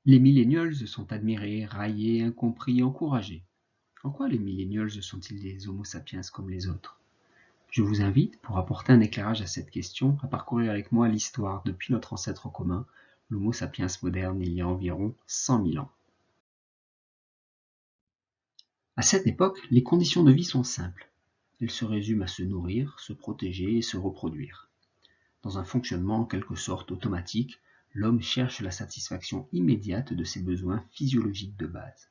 Les millennials sont admirés, raillés, incompris, encouragés. En quoi les millennials sont-ils des Homo sapiens comme les autres? Je vous invite, pour apporter un éclairage à cette question, à parcourir avec moi l'histoire depuis notre ancêtre commun, l'Homo sapiens moderne, il y a environ 100 000 ans. À cette époque, les conditions de vie sont simples. Elles se résument à se nourrir, se protéger et se reproduire. Dans un fonctionnement en quelque sorte automatique, l'homme cherche la satisfaction immédiate de ses besoins physiologiques de base.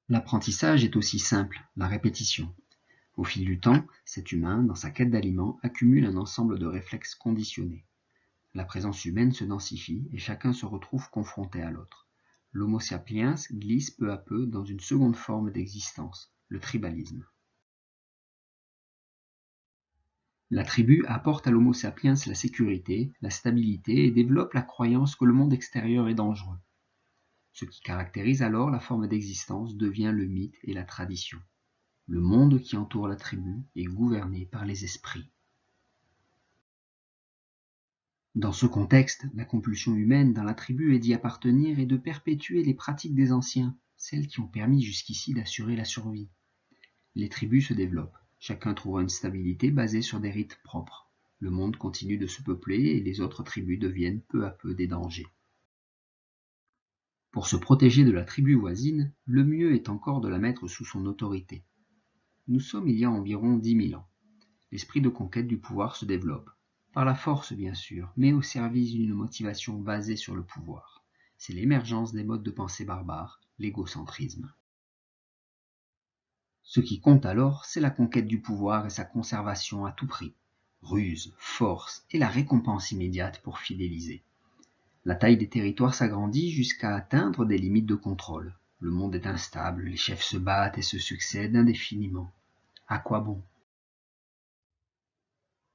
L'apprentissage est aussi simple, la répétition. Au fil du temps, cet humain, dans sa quête d'aliments, accumule un ensemble de réflexes conditionnés. La présence humaine se densifie et chacun se retrouve confronté à l'autre. L'Homo sapiens glisse peu à peu dans une seconde forme d'existence, le tribalisme. La tribu apporte à l'Homo sapiens la sécurité, la stabilité et développe la croyance que le monde extérieur est dangereux. Ce qui caractérise alors la forme d'existence devient le mythe et la tradition. Le monde qui entoure la tribu est gouverné par les esprits. Dans ce contexte, la compulsion humaine dans la tribu est d'y appartenir et de perpétuer les pratiques des anciens, celles qui ont permis jusqu'ici d'assurer la survie. Les tribus se développent, chacun trouvera une stabilité basée sur des rites propres. Le monde continue de se peupler et les autres tribus deviennent peu à peu des dangers. Pour se protéger de la tribu voisine, le mieux est encore de la mettre sous son autorité. Nous sommes il y a environ 10 000 ans. L'esprit de conquête du pouvoir se développe. Par la force bien sûr, mais au service d'une motivation basée sur le pouvoir. C'est l'émergence des modes de pensée barbares, l'égocentrisme. Ce qui compte alors, c'est la conquête du pouvoir et sa conservation à tout prix. Ruse, force et la récompense immédiate pour fidéliser. La taille des territoires s'agrandit jusqu'à atteindre des limites de contrôle. Le monde est instable, les chefs se battent et se succèdent indéfiniment. À quoi bon?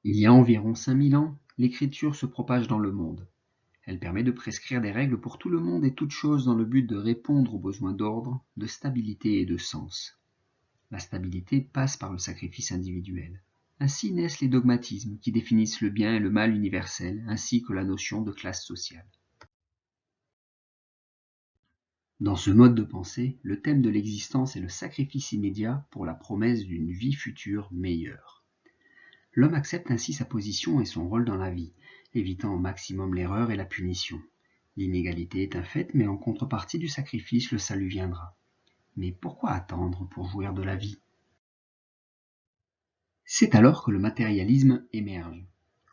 Il y a environ 5000 ans, l'écriture se propage dans le monde. Elle permet de prescrire des règles pour tout le monde et toutes choses dans le but de répondre aux besoins d'ordre, de stabilité et de sens. La stabilité passe par le sacrifice individuel. Ainsi naissent les dogmatismes qui définissent le bien et le mal universel, ainsi que la notion de classe sociale. Dans ce mode de pensée, le thème de l'existence est le sacrifice immédiat pour la promesse d'une vie future meilleure. L'homme accepte ainsi sa position et son rôle dans la vie, évitant au maximum l'erreur et la punition. L'inégalité est un fait, mais en contrepartie du sacrifice, le salut viendra. Mais pourquoi attendre pour jouir de la vie? C'est alors que le matérialisme émerge.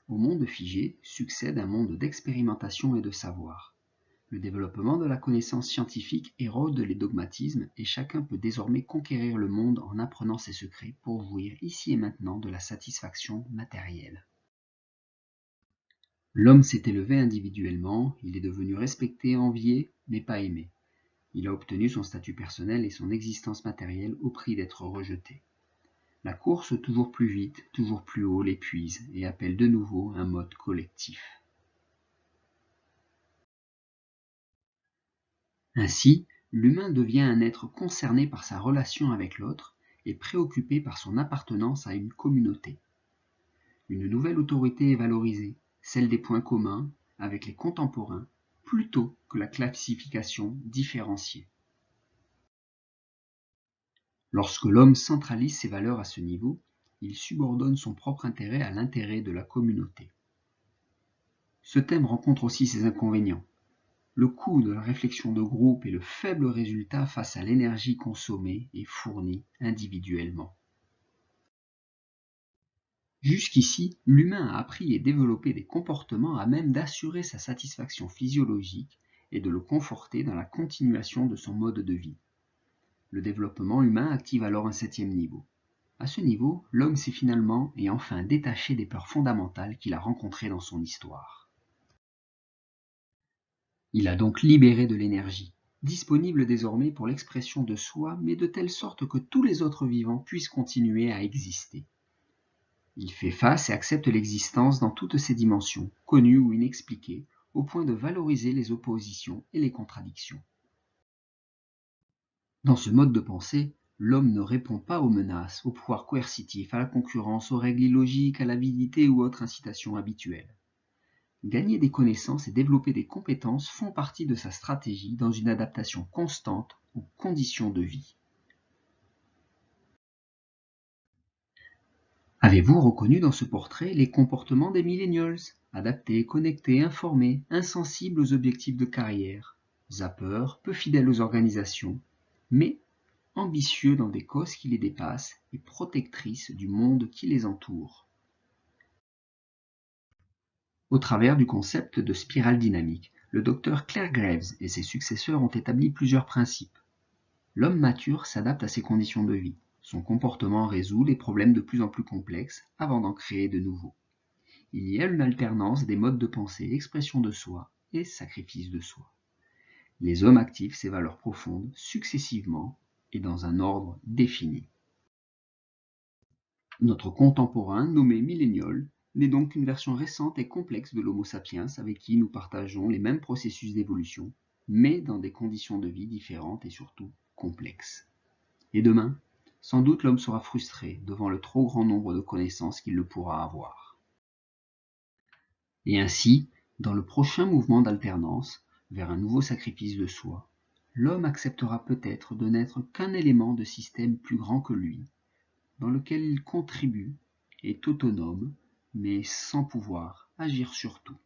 Au monde figé succède un monde d'expérimentation et de savoir. Le développement de la connaissance scientifique érode les dogmatismes et chacun peut désormais conquérir le monde en apprenant ses secrets pour jouir ici et maintenant de la satisfaction matérielle. L'homme s'est élevé individuellement, il est devenu respecté, envié, mais pas aimé. Il a obtenu son statut personnel et son existence matérielle au prix d'être rejeté. La course toujours plus vite, toujours plus haut l'épuise et appelle de nouveau un mode collectif. Ainsi, l'humain devient un être concerné par sa relation avec l'autre et préoccupé par son appartenance à une communauté. Une nouvelle autorité est valorisée, celle des points communs avec les contemporains, plutôt que la classification différenciée. Lorsque l'homme centralise ses valeurs à ce niveau, il subordonne son propre intérêt à l'intérêt de la communauté. Ce thème rencontre aussi ses inconvénients. Le coût de la réflexion de groupe et le faible résultat face à l'énergie consommée et fournie individuellement. Jusqu'ici, l'humain a appris et développé des comportements à même d'assurer sa satisfaction physiologique et de le conforter dans la continuation de son mode de vie. Le développement humain active alors un 7e niveau. À ce niveau, l'homme s'est finalement et enfin détaché des peurs fondamentales qu'il a rencontrées dans son histoire. Il a donc libéré de l'énergie, disponible désormais pour l'expression de soi, mais de telle sorte que tous les autres vivants puissent continuer à exister. Il fait face et accepte l'existence dans toutes ses dimensions, connues ou inexpliquées, au point de valoriser les oppositions et les contradictions. Dans ce mode de pensée, l'homme ne répond pas aux menaces, au pouvoir coercitif, à la concurrence, aux règles illogiques, à l'avidité ou autres incitations habituelles. Gagner des connaissances et développer des compétences font partie de sa stratégie dans une adaptation constante aux conditions de vie. Avez-vous reconnu dans ce portrait les comportements des millennials? Adaptés, connectés, informés, insensibles aux objectifs de carrière, zappeurs, peu fidèles aux organisations, mais ambitieux dans des causes qui les dépassent et protectrices du monde qui les entoure. Au travers du concept de spirale dynamique, le docteur Claire Graves et ses successeurs ont établi plusieurs principes. L'homme mature s'adapte à ses conditions de vie. Son comportement résout les problèmes de plus en plus complexes avant d'en créer de nouveaux. Il y a une alternance des modes de pensée, expression de soi et sacrifice de soi. Les hommes actifent ces valeurs profondes successivement et dans un ordre défini. Notre contemporain, nommé millénial, n'est donc qu'une version récente et complexe de l'Homo sapiens avec qui nous partageons les mêmes processus d'évolution, mais dans des conditions de vie différentes et surtout complexes. Et demain, sans doute l'homme sera frustré devant le trop grand nombre de connaissances qu'il ne pourra avoir. Et ainsi, dans le prochain mouvement d'alternance vers un nouveau sacrifice de soi, l'homme acceptera peut-être de n'être qu'un élément de système plus grand que lui, dans lequel il contribue, est autonome, mais sans pouvoir agir sur tout.